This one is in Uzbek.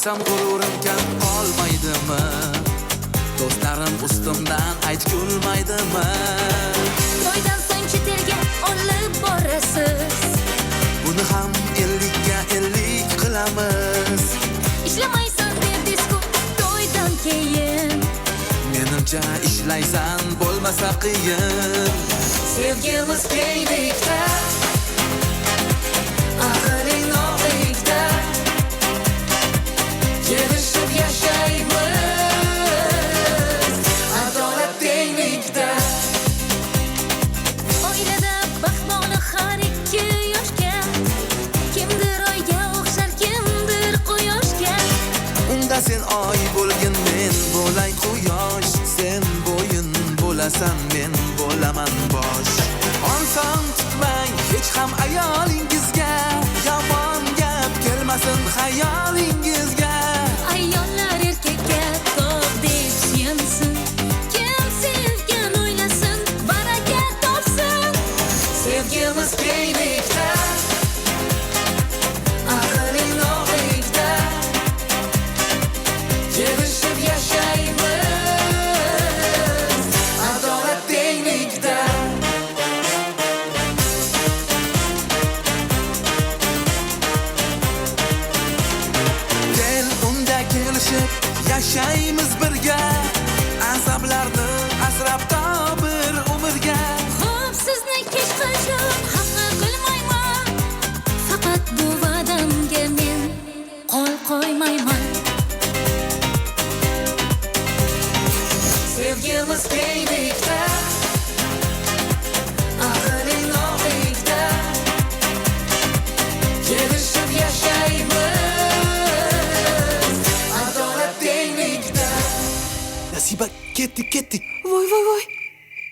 desam g'ururim kam qolmaydimi? Do'stlarim ustimdan aytib kulmaydimi? To'ydan so'ng chet elga olib borasiz. Buni ham 50 ga 50 qilamiz. Ishlamaysan deb disku to'ydan keyin. Menimcha ishlaysan bo'lmasa qiyin. Sevgimiz kenglikda, ahillikda kelishib yashaymiz. Adolat tenglikda. Oilada baxt bog'liq har ikki yoshga. Kimdir oyga o'xshar, kimdir quyoshga. Unda sen oy bo'lgin, men bo'lay quyosh. Sen bo'yin bo'lasan, men bo'laman bosh. Onson tutmang hech ham ayolingizga, yomon gap kelmasin xayolingizga. Ayollar erkakka top deb suyansin. Kim sevgan o'ylasin, baraka topsin. Sevgimiz kenglikda, ahillikda kelishib yashaymiz. Adolat tenglikda. Kel unda kelishib yashaymiz birga, azoblarni asrab bir umrga. Xo'p, sizni kech qachon xafa qilmayman. Faqat bu va'damga men qo'l qo'ymayman. Sevgimiz kenglikda, ahillikda kelishib yashaymiz. Adolat tenglikda. Nasiba, ketdik. Voy voy voy.